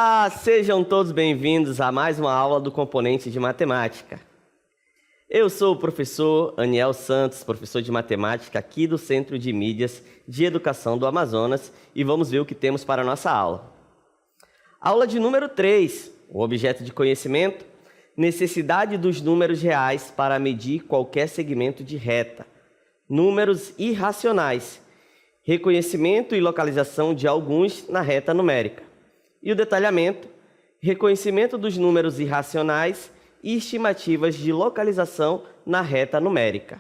Olá, sejam todos bem-vindos a mais uma aula do componente de matemática. Eu sou o professor Aniel Santos, professor de matemática aqui do Centro de Mídias de Educação do Amazonas, e vamos ver o que temos para a nossa aula. Aula de número 3, o objeto de conhecimento, necessidade dos números reais para medir qualquer segmento de reta, números irracionais, reconhecimento e localização de alguns na reta numérica. E o detalhamento, reconhecimento dos números irracionais e estimativas de localização na reta numérica.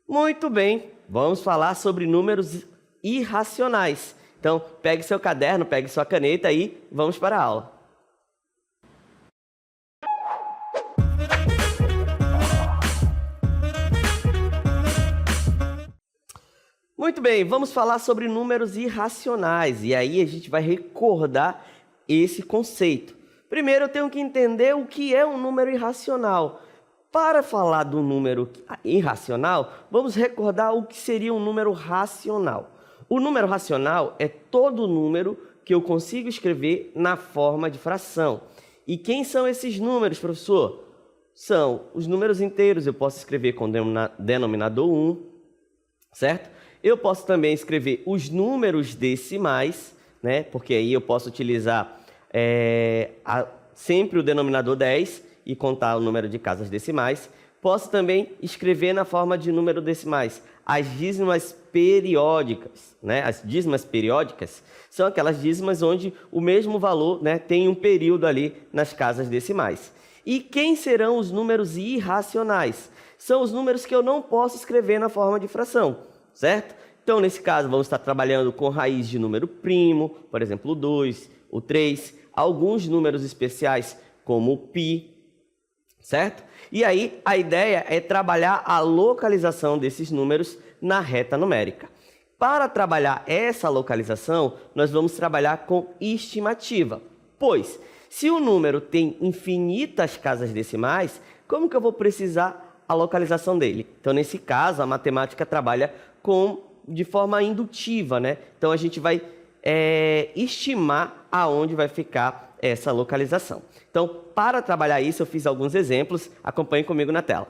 Muito bem, vamos falar sobre números irracionais. Então, pegue seu caderno, pegue sua caneta e vamos para a aula. Muito bem, vamos falar sobre números irracionais, e aí a gente vai recordar esse conceito. Primeiro eu tenho que entender o que é um número irracional. Para falar do número irracional, vamos recordar o que seria um número racional. O número racional é todo número que eu consigo escrever na forma de fração. E quem são esses números, professor? São os números inteiros, eu posso escrever com denominador 1, certo? Eu posso também escrever os números decimais, né? Porque aí eu posso utilizar sempre o denominador 10 e contar o número de casas decimais. Posso também escrever na forma de número decimais as dízimas periódicas, né? As dízimas periódicas são aquelas dízimas onde o mesmo valor, né, tem um período ali nas casas decimais. E quem serão os números irracionais? São os números que eu não posso escrever na forma de fração. Certo? Então, nesse caso, vamos estar trabalhando com raiz de número primo, por exemplo, o 2, o 3, alguns números especiais, como o π, certo? E aí, a ideia é trabalhar a localização desses números na reta numérica. Para trabalhar essa localização, nós vamos trabalhar com estimativa, pois, se o número tem infinitas casas decimais, como que eu vou precisar a localização dele? Então, nesse caso, a matemática trabalha de forma indutiva, né? Então, a gente vai estimar aonde vai ficar essa localização. Então, para trabalhar isso, eu fiz alguns exemplos. Acompanhe comigo na tela.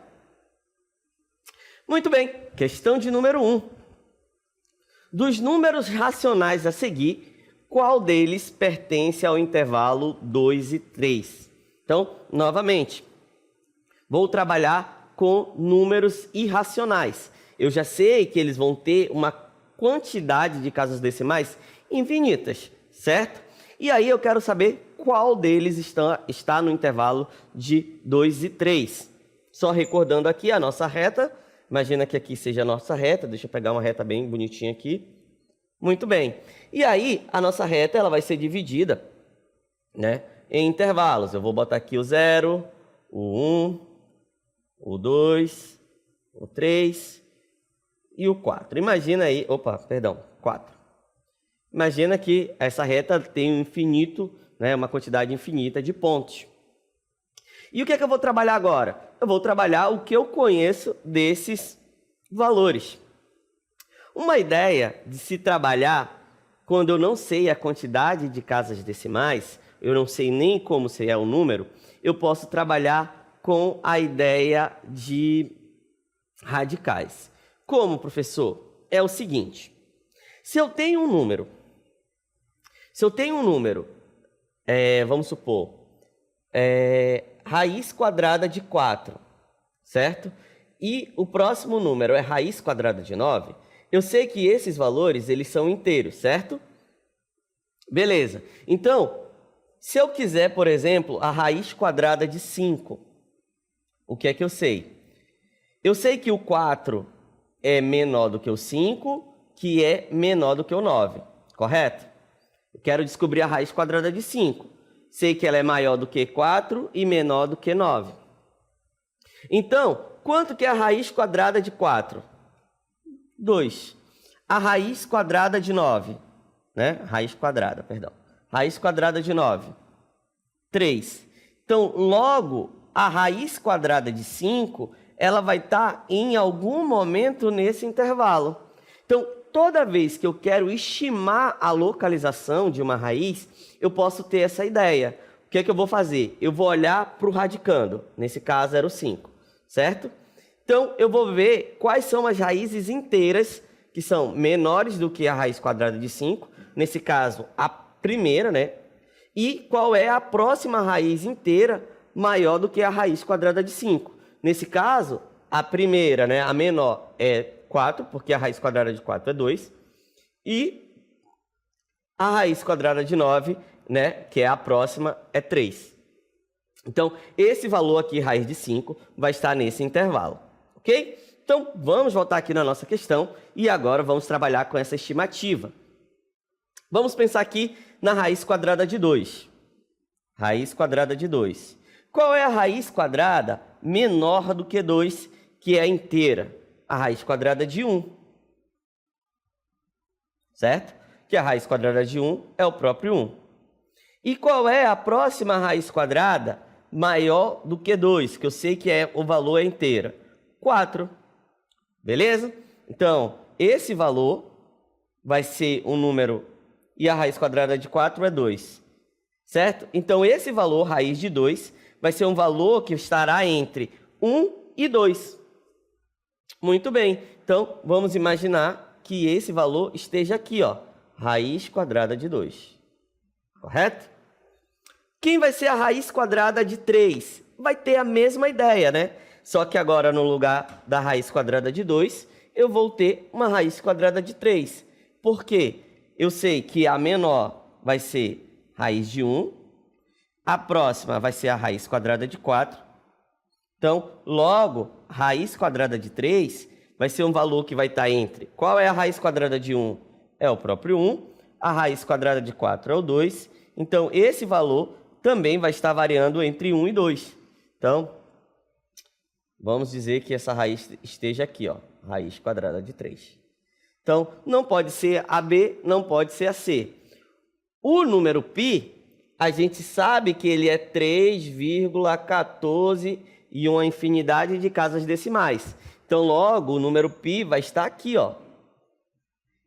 Muito bem, questão de número 1. Dos números racionais a seguir, qual deles pertence ao intervalo 2 e 3? Então, novamente, vou trabalhar com números irracionais. Eu já sei que eles vão ter uma quantidade de casas decimais infinitas, certo? E aí eu quero saber qual deles está no intervalo de 2 e 3. Só recordando aqui a nossa reta. Imagina que aqui seja a nossa reta. Deixa eu pegar uma reta bem bonitinha aqui. Muito bem. E aí a nossa reta ela vai ser dividida, né, em intervalos. Eu vou botar aqui o 0, o 1, o 2, o 3... e o 4. Imagina aí, 4. Imagina que essa reta tem um infinito, né, uma quantidade infinita de pontos. E o que é que eu vou trabalhar agora? Eu vou trabalhar o que eu conheço desses valores. Uma ideia de se trabalhar quando eu não sei a quantidade de casas decimais, eu não sei nem como seria o número, eu posso trabalhar com a ideia de radicais. Como, professor? É o seguinte, se eu tenho um número, vamos supor, raiz quadrada de 4, certo? E o próximo número é raiz quadrada de 9, eu sei que esses valores, eles são inteiros, certo? Beleza. Então, se eu quiser, por exemplo, a raiz quadrada de 5, o que é que eu sei? Eu sei que o 4 é menor do que o 5, que é menor do que o 9, correto? Eu quero descobrir a raiz quadrada de 5. Sei que ela é maior do que 4 e menor do que 9. Então, quanto que é a raiz quadrada de 4? 2. A raiz quadrada de 9, né? Raiz quadrada de 9. 3. Então, logo, a raiz quadrada de 5... ela vai estar em algum momento nesse intervalo. Então, toda vez que eu quero estimar a localização de uma raiz, eu posso ter essa ideia. O que é que eu vou fazer? Eu vou olhar para o radicando, nesse caso era o 5, certo? Então, eu vou ver quais são as raízes inteiras que são menores do que a raiz quadrada de 5, nesse caso, a primeira, né? E qual é a próxima raiz inteira maior do que a raiz quadrada de 5. Nesse caso, a primeira, né, a menor, é 4, porque a raiz quadrada de 4 é 2. E a raiz quadrada de 9, né, que é a próxima, é 3. Então, esse valor aqui, raiz de 5, vai estar nesse intervalo. Ok? Então, vamos voltar aqui na nossa questão e agora vamos trabalhar com essa estimativa. Vamos pensar aqui na raiz quadrada de 2. Raiz quadrada de 2. Qual é a raiz quadrada menor do que 2, que é inteira? A raiz quadrada de 1. Certo? Que a raiz quadrada de 1 é o próprio 1. E qual é a próxima raiz quadrada maior do que 2? Que eu sei que o valor é inteira. 4. Beleza? Então, esse valor vai ser um número, e a raiz quadrada de 4 é 2. Certo? Então, esse valor, raiz de 2, vai ser um valor que estará entre 1 e 2. Muito bem. Então, vamos imaginar que esse valor esteja aqui, ó, raiz quadrada de 2. Correto? Quem vai ser a raiz quadrada de 3? Vai ter a mesma ideia, né? Só que agora, no lugar da raiz quadrada de 2, eu vou ter uma raiz quadrada de 3. Por quê? Eu sei que a menor vai ser raiz de 1, a próxima vai ser a raiz quadrada de 4. Então, logo, raiz quadrada de 3 vai ser um valor que vai estar entre... Qual é a raiz quadrada de 1? É o próprio 1. A raiz quadrada de 4 é o 2. Então, esse valor também vai estar variando entre 1 e 2. Então, vamos dizer que essa raiz esteja aqui, ó, raiz quadrada de 3. Então, não pode ser a B, não pode ser a C. O número π, a gente sabe que ele é 3,14 e uma infinidade de casas decimais. Então, logo, o número π vai estar aqui, ó,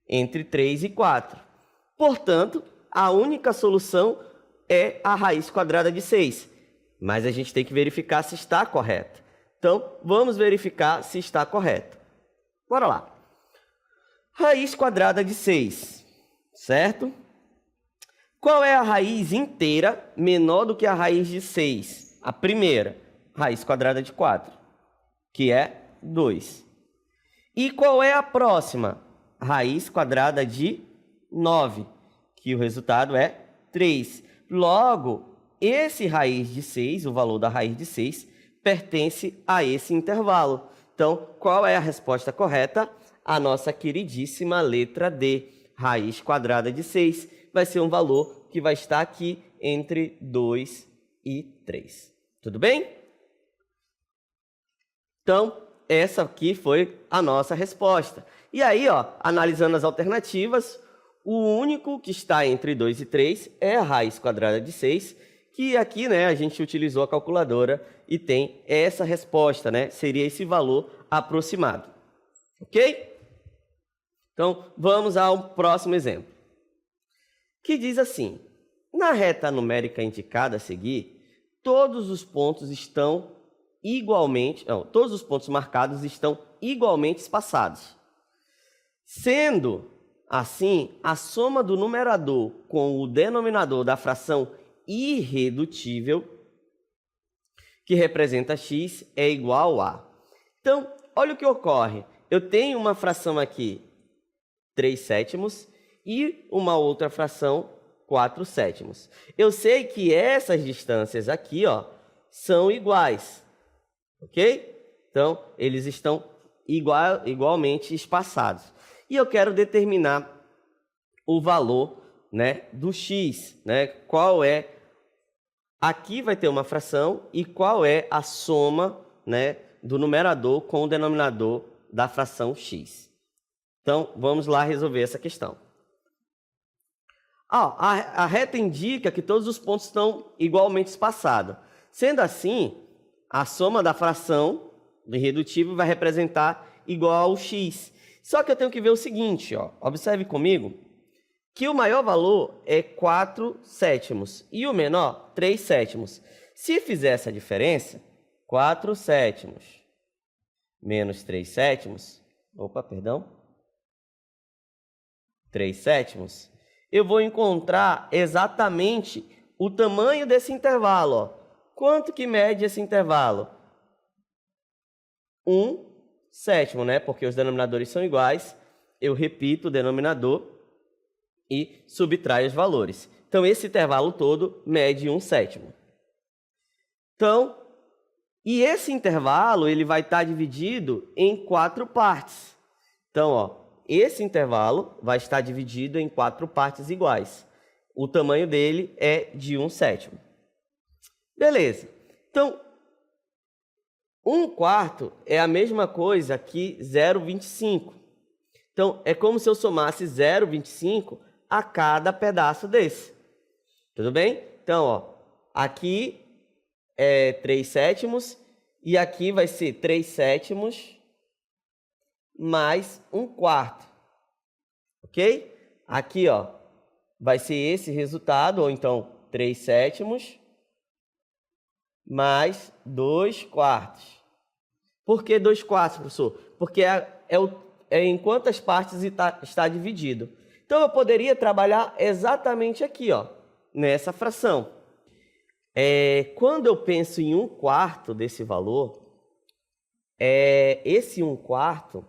entre 3 e 4. Portanto, a única solução é a raiz quadrada de 6. Mas a gente tem que verificar se está correto. Então, vamos verificar se está correto. Bora lá. Raiz quadrada de 6, certo? Qual é a raiz inteira menor do que a raiz de 6? A primeira, raiz quadrada de 4, que é 2. E qual é a próxima? Raiz quadrada de 9, que o resultado é 3. Logo, esse raiz de 6, o valor da raiz de 6, pertence a esse intervalo. Então, qual é a resposta correta? A nossa queridíssima letra D, raiz quadrada de 6, vai ser um valor que vai estar aqui entre 2 e 3. Tudo bem? Então, essa aqui foi a nossa resposta. E aí, ó, analisando as alternativas, o único que está entre 2 e 3 é a raiz quadrada de 6, que aqui, né, a gente utilizou a calculadora e tem essa resposta, né? Seria esse valor aproximado. Ok? Então, vamos ao próximo exemplo, que diz assim: na reta numérica indicada a seguir, todos os pontos marcados estão igualmente espaçados. Sendo assim, a soma do numerador com o denominador da fração irredutível, que representa x, é igual a... Então, olha o que ocorre. Eu tenho uma fração aqui, 3/7, e uma outra fração, 4/7. Eu sei que essas distâncias aqui, ó, são iguais, ok? Então, eles estão igualmente espaçados. E eu quero determinar o valor, né, do x, né? Qual é... Aqui vai ter uma fração e qual é a soma, né, do numerador com o denominador da fração x. Então, vamos lá resolver essa questão. A reta indica que todos os pontos estão igualmente espaçados. Sendo assim, a soma da fração do irredutível vai representar igual ao x. Só que eu tenho que ver o seguinte, ó, observe comigo, que o maior valor é 4 sétimos e o menor 3 sétimos. Se fizer essa diferença, 4 sétimos menos 3 sétimos, 3 sétimos, eu vou encontrar exatamente o tamanho desse intervalo. Ó. Quanto que mede esse intervalo? 1 sétimo, né? Porque os denominadores são iguais. Eu repito o denominador e subtraio os valores. Então, esse intervalo todo mede 1 sétimo. Então, e esse intervalo ele vai estar dividido em 4 partes. Então, ó, esse intervalo vai estar dividido em 4 partes iguais. O tamanho dele é de 1 sétimo. Beleza. Então, 1/4 é a mesma coisa que 0,25. Então, é como se eu somasse 0,25 a cada pedaço desse. Tudo bem? Então, ó, aqui é 3 sétimos e aqui vai ser 3 sétimos mais 1/4. Ok? Aqui, ó, vai ser esse resultado, ou então 3 sétimos mais 2/4. Por que 2/4, professor? Porque é em quantas partes está dividido. Então, eu poderia trabalhar exatamente aqui, ó, nessa fração. Quando eu penso em 1/4 desse valor, esse 1/4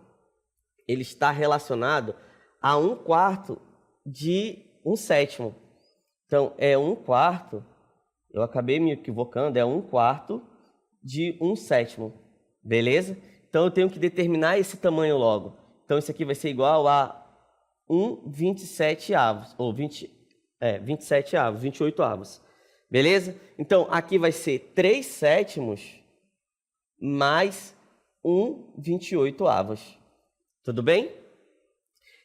ele está relacionado a 1/4 de 1 sétimo. Então, é 1/4, eu acabei me equivocando, é 1/4 de 1 sétimo. Beleza? Então, eu tenho que determinar esse tamanho logo. Então, isso aqui vai ser igual a 1/27, ou 27, 28. Beleza? Então, aqui vai ser 3 sétimos mais 1/28. Tudo bem?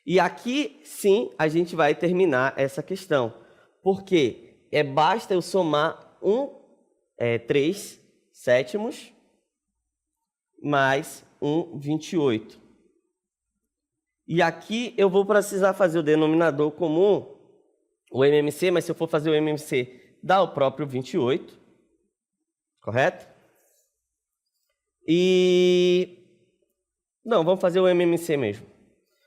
E aqui, sim, a gente vai terminar essa questão. Porque basta eu somar 3 sétimos mais 1/28. E aqui eu vou precisar fazer o denominador comum, o MMC, mas se eu for fazer o MMC, dá o próprio 28, correto? Não, vamos fazer o MMC mesmo.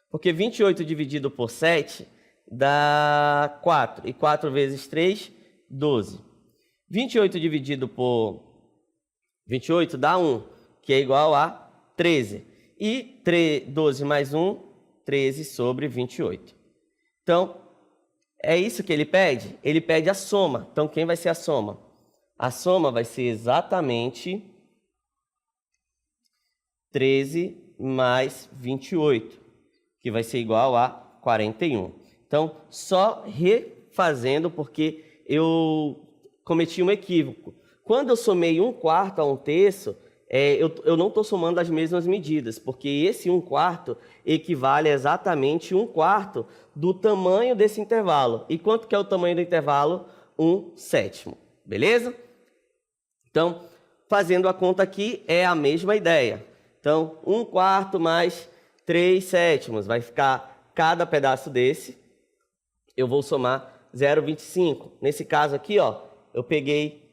Porque 28 dividido por 7 dá 4. E 4 vezes 3, 12. 28 dividido por 28 dá 1, que é igual a 13. E 12 mais 1, 13 sobre 28. Então, é isso que ele pede? Ele pede a soma. Então, quem vai ser a soma? A soma vai ser exatamente 13 mais 28, que vai ser igual a 41. Então, só refazendo, porque eu cometi um equívoco. Quando eu somei 1/4 a 1/3, eu não estou somando as mesmas medidas, porque esse 1/4 equivale a exatamente 1/4 do tamanho desse intervalo. E quanto que é o tamanho do intervalo? 1 sétimo. Beleza? Então, fazendo a conta aqui, é a mesma ideia. Então, 1/4 mais 3 sétimos. Vai ficar cada pedaço desse. Eu vou somar 0,25. Nesse caso aqui, ó, eu peguei,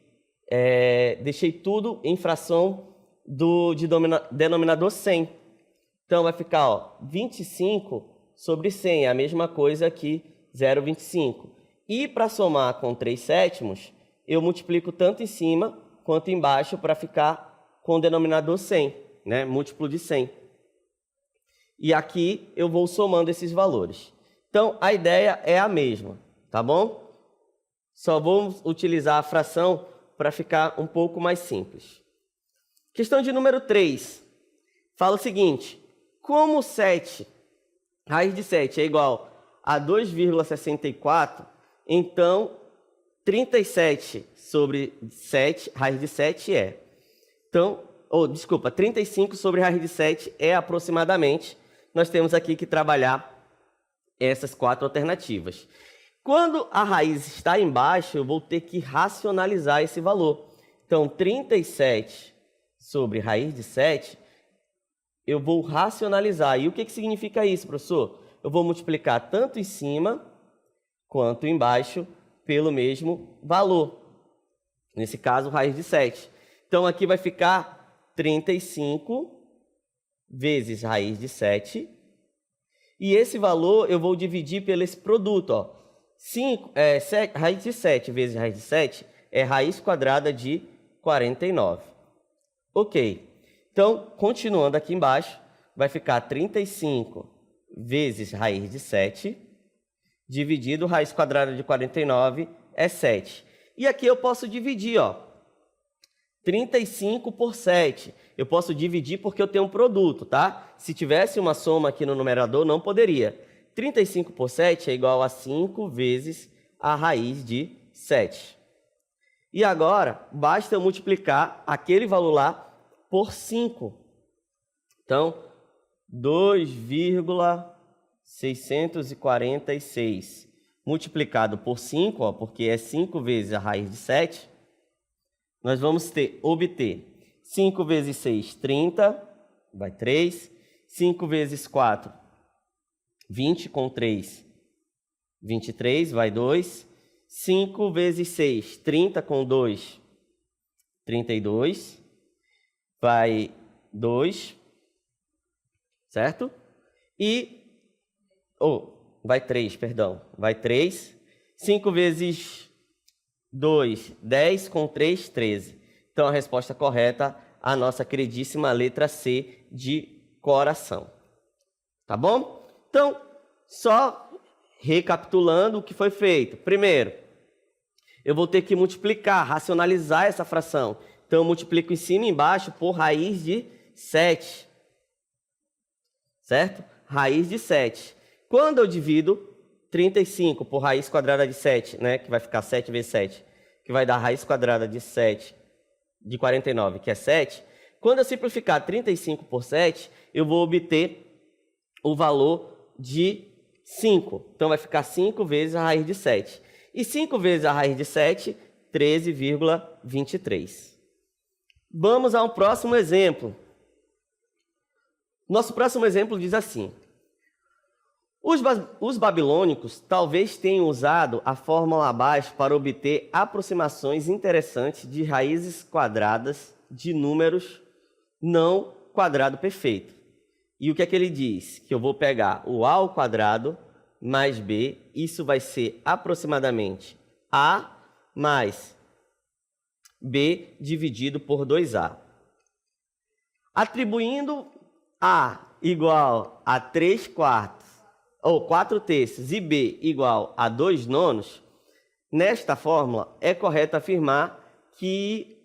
deixei tudo em fração de denominador 100. Então, vai ficar, ó, 25 sobre 100. É a mesma coisa que 0,25. E para somar com 3 sétimos, eu multiplico tanto em cima quanto embaixo para ficar com o denominador 100, né? Múltiplo de 100. E aqui eu vou somando esses valores. Então, a ideia é a mesma, tá bom? Só vamos utilizar a fração para ficar um pouco mais simples. Questão de número 3. Fala o seguinte: como 7, raiz de 7 é igual a 2,64, então 37 sobre 7, raiz de 7 é. Então, 35 sobre raiz de 7 é aproximadamente. Nós temos aqui que trabalhar essas 4 alternativas. Quando a raiz está embaixo, eu vou ter que racionalizar esse valor. Então, 37 sobre raiz de 7 eu vou racionalizar. E o que significa isso, professor? Eu vou multiplicar tanto em cima quanto embaixo pelo mesmo valor. Nesse caso, raiz de 7. Então, aqui vai ficar 35 vezes raiz de 7. E esse valor eu vou dividir pelo esse produto. Ó. Raiz de 7 vezes raiz de 7 é raiz quadrada de 49. Ok. Então, continuando aqui embaixo, vai ficar 35 vezes raiz de 7, dividido raiz quadrada de 49 é 7. E aqui eu posso dividir, ó, 35 por 7. Eu posso dividir porque eu tenho um produto, tá? Se tivesse uma soma aqui no numerador, não poderia. 35 por 7 é igual a 5 vezes a raiz de 7. E agora, basta eu multiplicar aquele valor lá por 5. Então, 2,646 multiplicado por 5, ó, porque é 5 vezes a raiz de 7, nós vamos obter 5 vezes 6, 30, vai 3. 5 vezes 4, 20 com 3, 23, vai 2. 5 vezes 6, 30 com 2, 32, vai 2, certo? Vai 3, perdão, vai 3. 5 vezes 2, 10 com 3, 13. Então, a resposta correta, a nossa queridíssima letra C de coração. Tá bom? Então, só recapitulando o que foi feito. Primeiro, eu vou ter que multiplicar, racionalizar essa fração. Então, eu multiplico em cima e embaixo por raiz de 7. Certo? Raiz de 7. Quando eu divido 35 por raiz quadrada de 7, né, que vai ficar 7 vezes 7, que vai dar raiz quadrada de 7, de 49, que é 7. Quando eu simplificar 35 por 7, eu vou obter o valor de 5. Então, vai ficar 5 vezes a raiz de 7. E 5 vezes a raiz de 7, 13,23. Vamos a um próximo exemplo. Nosso próximo exemplo diz assim: os babilônicos talvez tenham usado a fórmula abaixo para obter aproximações interessantes de raízes quadradas de números não quadrado perfeito. E o que é que ele diz? Que eu vou pegar o A ao quadrado mais B, isso vai ser aproximadamente A mais B dividido por 2A. Atribuindo A igual a 3/4 ou 4/3 e B igual a 2/9, nesta fórmula é correto afirmar que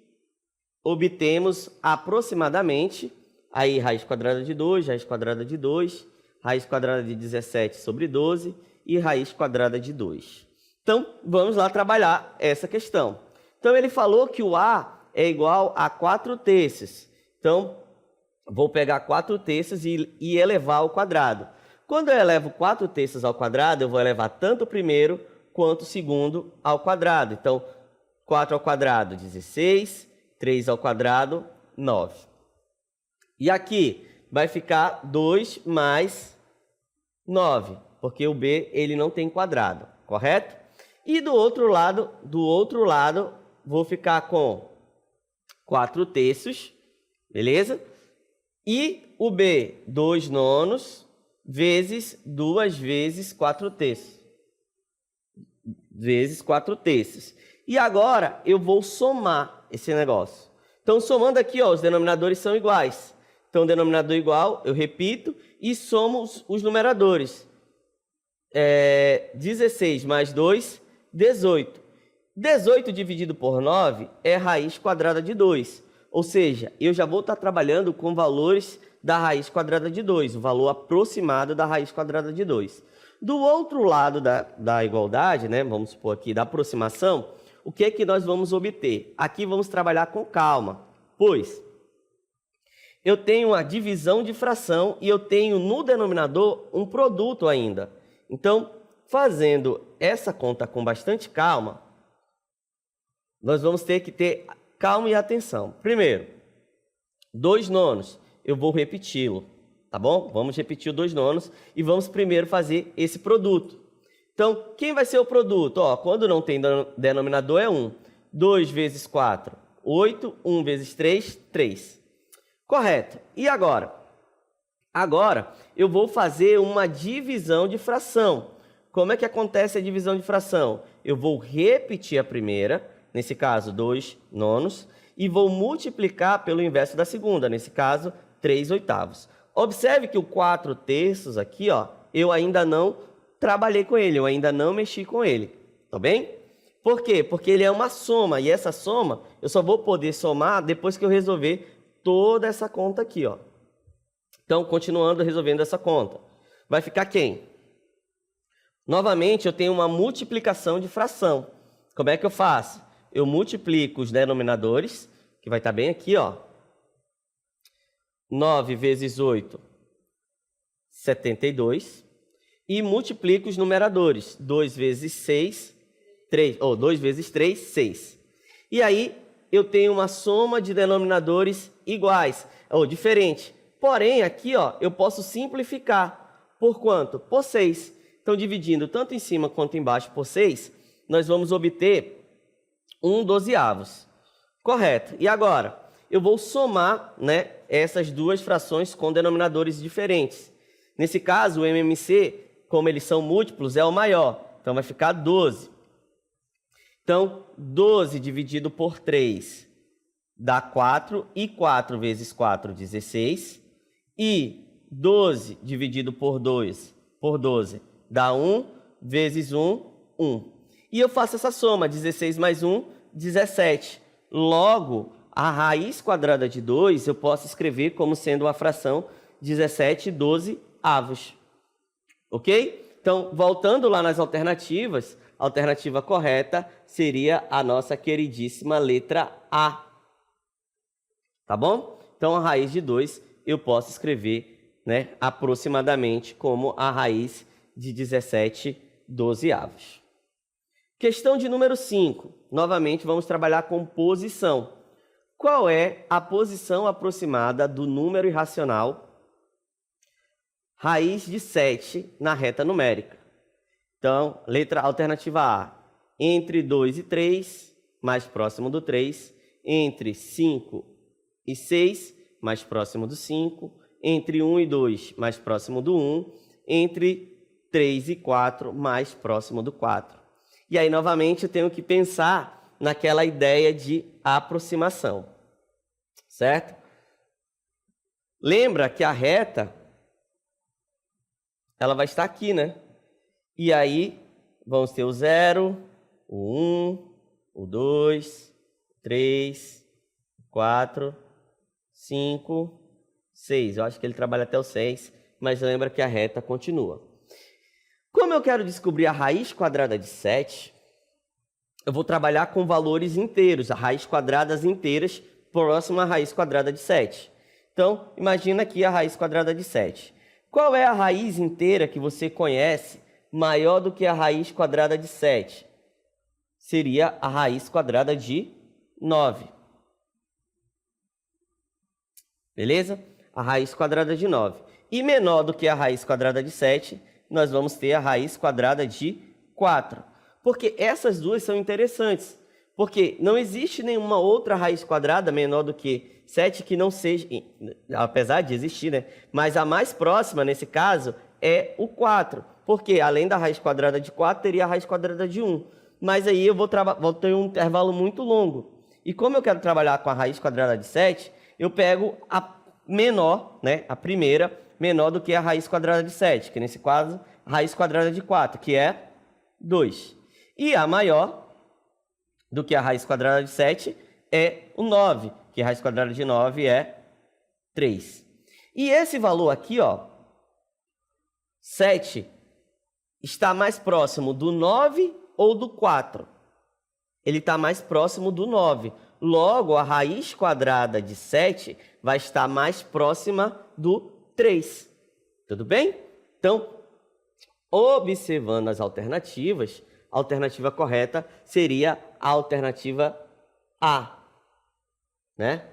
obtemos aproximadamente aí raiz quadrada de 2, raiz quadrada de 2, raiz quadrada de 17 sobre 12 e raiz quadrada de 2. Então, vamos lá trabalhar essa questão. Então, ele falou que o A é igual a 4/3. Então, vou pegar 4/3 e elevar ao quadrado. Quando eu elevo 4/3 ao quadrado, eu vou elevar tanto o primeiro quanto o segundo ao quadrado. Então, 4 ao quadrado, 16, 3 ao quadrado, 9. E aqui vai ficar 2 mais 9, porque o B ele não tem quadrado, correto? E do outro lado, vou ficar com 4/3, beleza? E o B, 2/9, vezes 2 vezes 4/3. Vezes 4/3. E agora eu vou somar esse negócio. Então, somando aqui, ó, os denominadores são iguais. Então, denominador igual, eu repito, e somo os numeradores. 16 mais 2, 18. 18 dividido por 9 é raiz quadrada de 2. Ou seja, eu já vou estar trabalhando com valores da raiz quadrada de 2, o valor aproximado da raiz quadrada de 2. Do outro lado da igualdade, né, vamos supor aqui, da aproximação, o que é que nós vamos obter? Aqui vamos trabalhar com calma, pois eu tenho a divisão de fração e eu tenho no denominador um produto ainda. Então, fazendo essa conta com bastante calma, nós vamos ter que ter calma e atenção. Primeiro, 2/9. eu vou repeti-lo, tá bom? Vamos repetir o 2 nonos e vamos primeiro fazer esse produto. Então, quem vai ser o produto? Ó, quando não tem denominador é 1. 2 vezes 4, 8. 1 vezes 3, 3. Correto. E agora? Agora, eu vou fazer uma divisão de fração. Como é que acontece a divisão de fração? Eu vou repetir a primeira, nesse caso, 2 nonos, e vou multiplicar pelo inverso da segunda, nesse caso, 3 oitavos. Observe que o 4 terços aqui, ó, eu ainda não trabalhei com ele, eu ainda não mexi com ele, tá bem? Por quê? Porque ele é uma soma, e essa soma eu só vou poder somar depois que eu resolver toda essa conta aqui, ó. Então, continuando resolvendo essa conta, vai ficar quem? Novamente, eu tenho uma multiplicação de fração. Como é que eu faço? Eu multiplico os denominadores, que vai estar bem aqui, ó. 9 vezes 8, 72. E multiplico os numeradores. 2 vezes 6, 3. Ou 2 vezes 3, 6. E aí, eu tenho uma soma de denominadores iguais, ou diferente. Porém, aqui, ó, eu posso simplificar. Por quanto? Por 6. Então, dividindo tanto em cima quanto embaixo por 6, nós vamos obter 1/12. Correto. E agora, eu vou somar, né, essas duas frações com denominadores diferentes. Nesse caso, o MMC, como eles são múltiplos, é o maior. Então, vai ficar 12. Então, 12 dividido por 3 dá 4. E 4 vezes 4, 16. E 12 dividido por 2, por 12, dá 1. Vezes 1, 1. E eu faço essa soma. 16 mais 1, 17. Logo, a raiz quadrada de 2 eu posso escrever como sendo uma fração 17/12. Ok? Então, voltando lá nas alternativas, a alternativa correta seria a nossa queridíssima letra A. Tá bom? Então, a raiz de 2 eu posso escrever, né, aproximadamente como a raiz de 17/12. Questão de número 5. Novamente, vamos trabalhar com posição. Qual é a posição aproximada do número irracional raiz de 7 na reta numérica? Então, letra alternativa A. Entre 2 e 3, mais próximo do 3. Entre 5 e 6, mais próximo do 5. Entre 1 e 2, mais próximo do 1. Entre 3 e 4, mais próximo do 4. E aí, novamente, eu tenho que pensar naquela ideia de aproximação. Certo? Lembra que a reta, ela vai estar aqui, né? E aí, vamos ter o 0, o 1, o 2, 3, 4, 5, 6. Eu acho que ele trabalha até o 6, mas lembra que a reta continua. Como eu quero descobrir a raiz quadrada de 7, eu vou trabalhar com valores inteiros, a raiz quadradas inteiras próxima à raiz quadrada de 7. Então, imagina aqui a raiz quadrada de 7. Qual é a raiz inteira que você conhece maior do que a raiz quadrada de 7? Seria a raiz quadrada de 9. Beleza? A raiz quadrada de 9. E menor do que a raiz quadrada de 7, nós vamos ter a raiz quadrada de 4. Porque essas duas são interessantes. Porque não existe nenhuma outra raiz quadrada menor do que 7 que não seja, apesar de existir, né? Mas a mais próxima, nesse caso, é o 4. Porque além da raiz quadrada de 4, teria a raiz quadrada de 1. Mas aí eu vou ter um intervalo muito longo. E como eu quero trabalhar com a raiz quadrada de 7, eu pego a menor, né? A primeira, menor do que a raiz quadrada de 7, que nesse caso, a raiz quadrada de 4, que é 2. E a maior do que a raiz quadrada de 7 é o 9, que a raiz quadrada de 9 é 3. E esse valor aqui, ó, 7, está mais próximo do 9 ou do 4? Ele está mais próximo do 9. Logo, a raiz quadrada de 7 vai estar mais próxima do 3. Tudo bem? Então, observando as alternativas, a alternativa correta seria a alternativa A, né?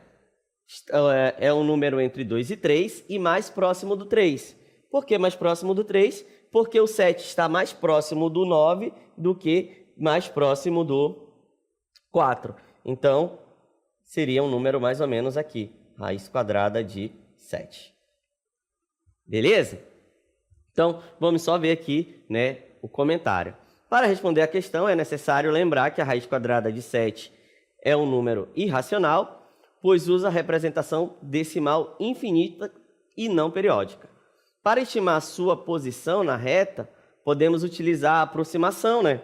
é um número entre 2 e 3 e mais próximo do 3. Por que mais próximo do 3? Porque o 7 está mais próximo do 9 do que mais próximo do 4. Então, seria um número mais ou menos aqui, raiz quadrada de 7. Beleza? Então, vamos só ver aqui, né, o comentário. Para responder a questão, é necessário lembrar que a raiz quadrada de 7 é um número irracional, pois usa a representação decimal infinita e não periódica. Para estimar sua posição na reta, podemos utilizar a aproximação, né,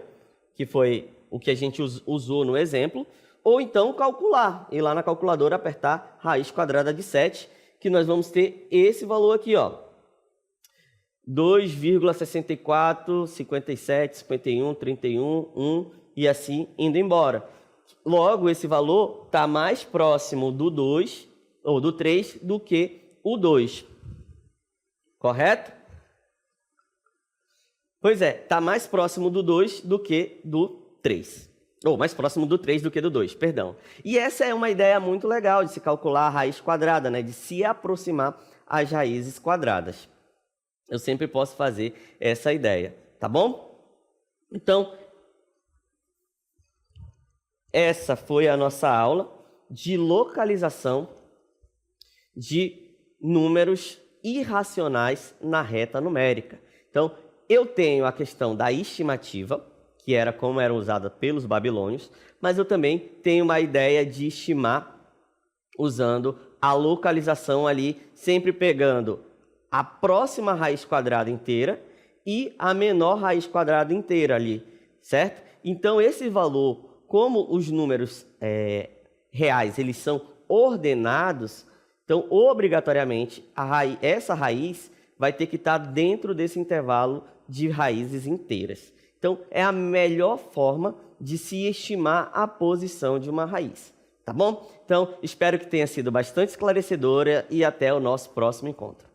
que foi o que a gente usou no exemplo, ou então calcular, ir lá na calculadora, apertar raiz quadrada de 7, que nós vamos ter esse valor aqui, ó, 2,64, 57, 51, 31, 1 e assim indo embora. Logo, esse valor está mais próximo do 2, ou do 3, do que o 2. Correto? Pois é, está mais próximo do 2 do que do 3. Ou mais próximo do 3 do que do 2, perdão. E essa é uma ideia muito legal de se calcular a raiz quadrada, né? De se aproximar às raízes quadradas. Eu sempre posso fazer essa ideia, tá bom? Então, essa foi a nossa aula de localização de números irracionais na reta numérica. Então, eu tenho a questão da estimativa, que era como era usada pelos babilônios, mas eu também tenho uma ideia de estimar usando a localização ali, sempre pegando a próxima raiz quadrada inteira e a menor raiz quadrada inteira ali, certo? Então, esse valor, como os números reais eles são ordenados, então, obrigatoriamente, essa raiz vai ter que estar dentro desse intervalo de raízes inteiras. Então, é a melhor forma de se estimar a posição de uma raiz, tá bom? Então, espero que tenha sido bastante esclarecedora e até o nosso próximo encontro.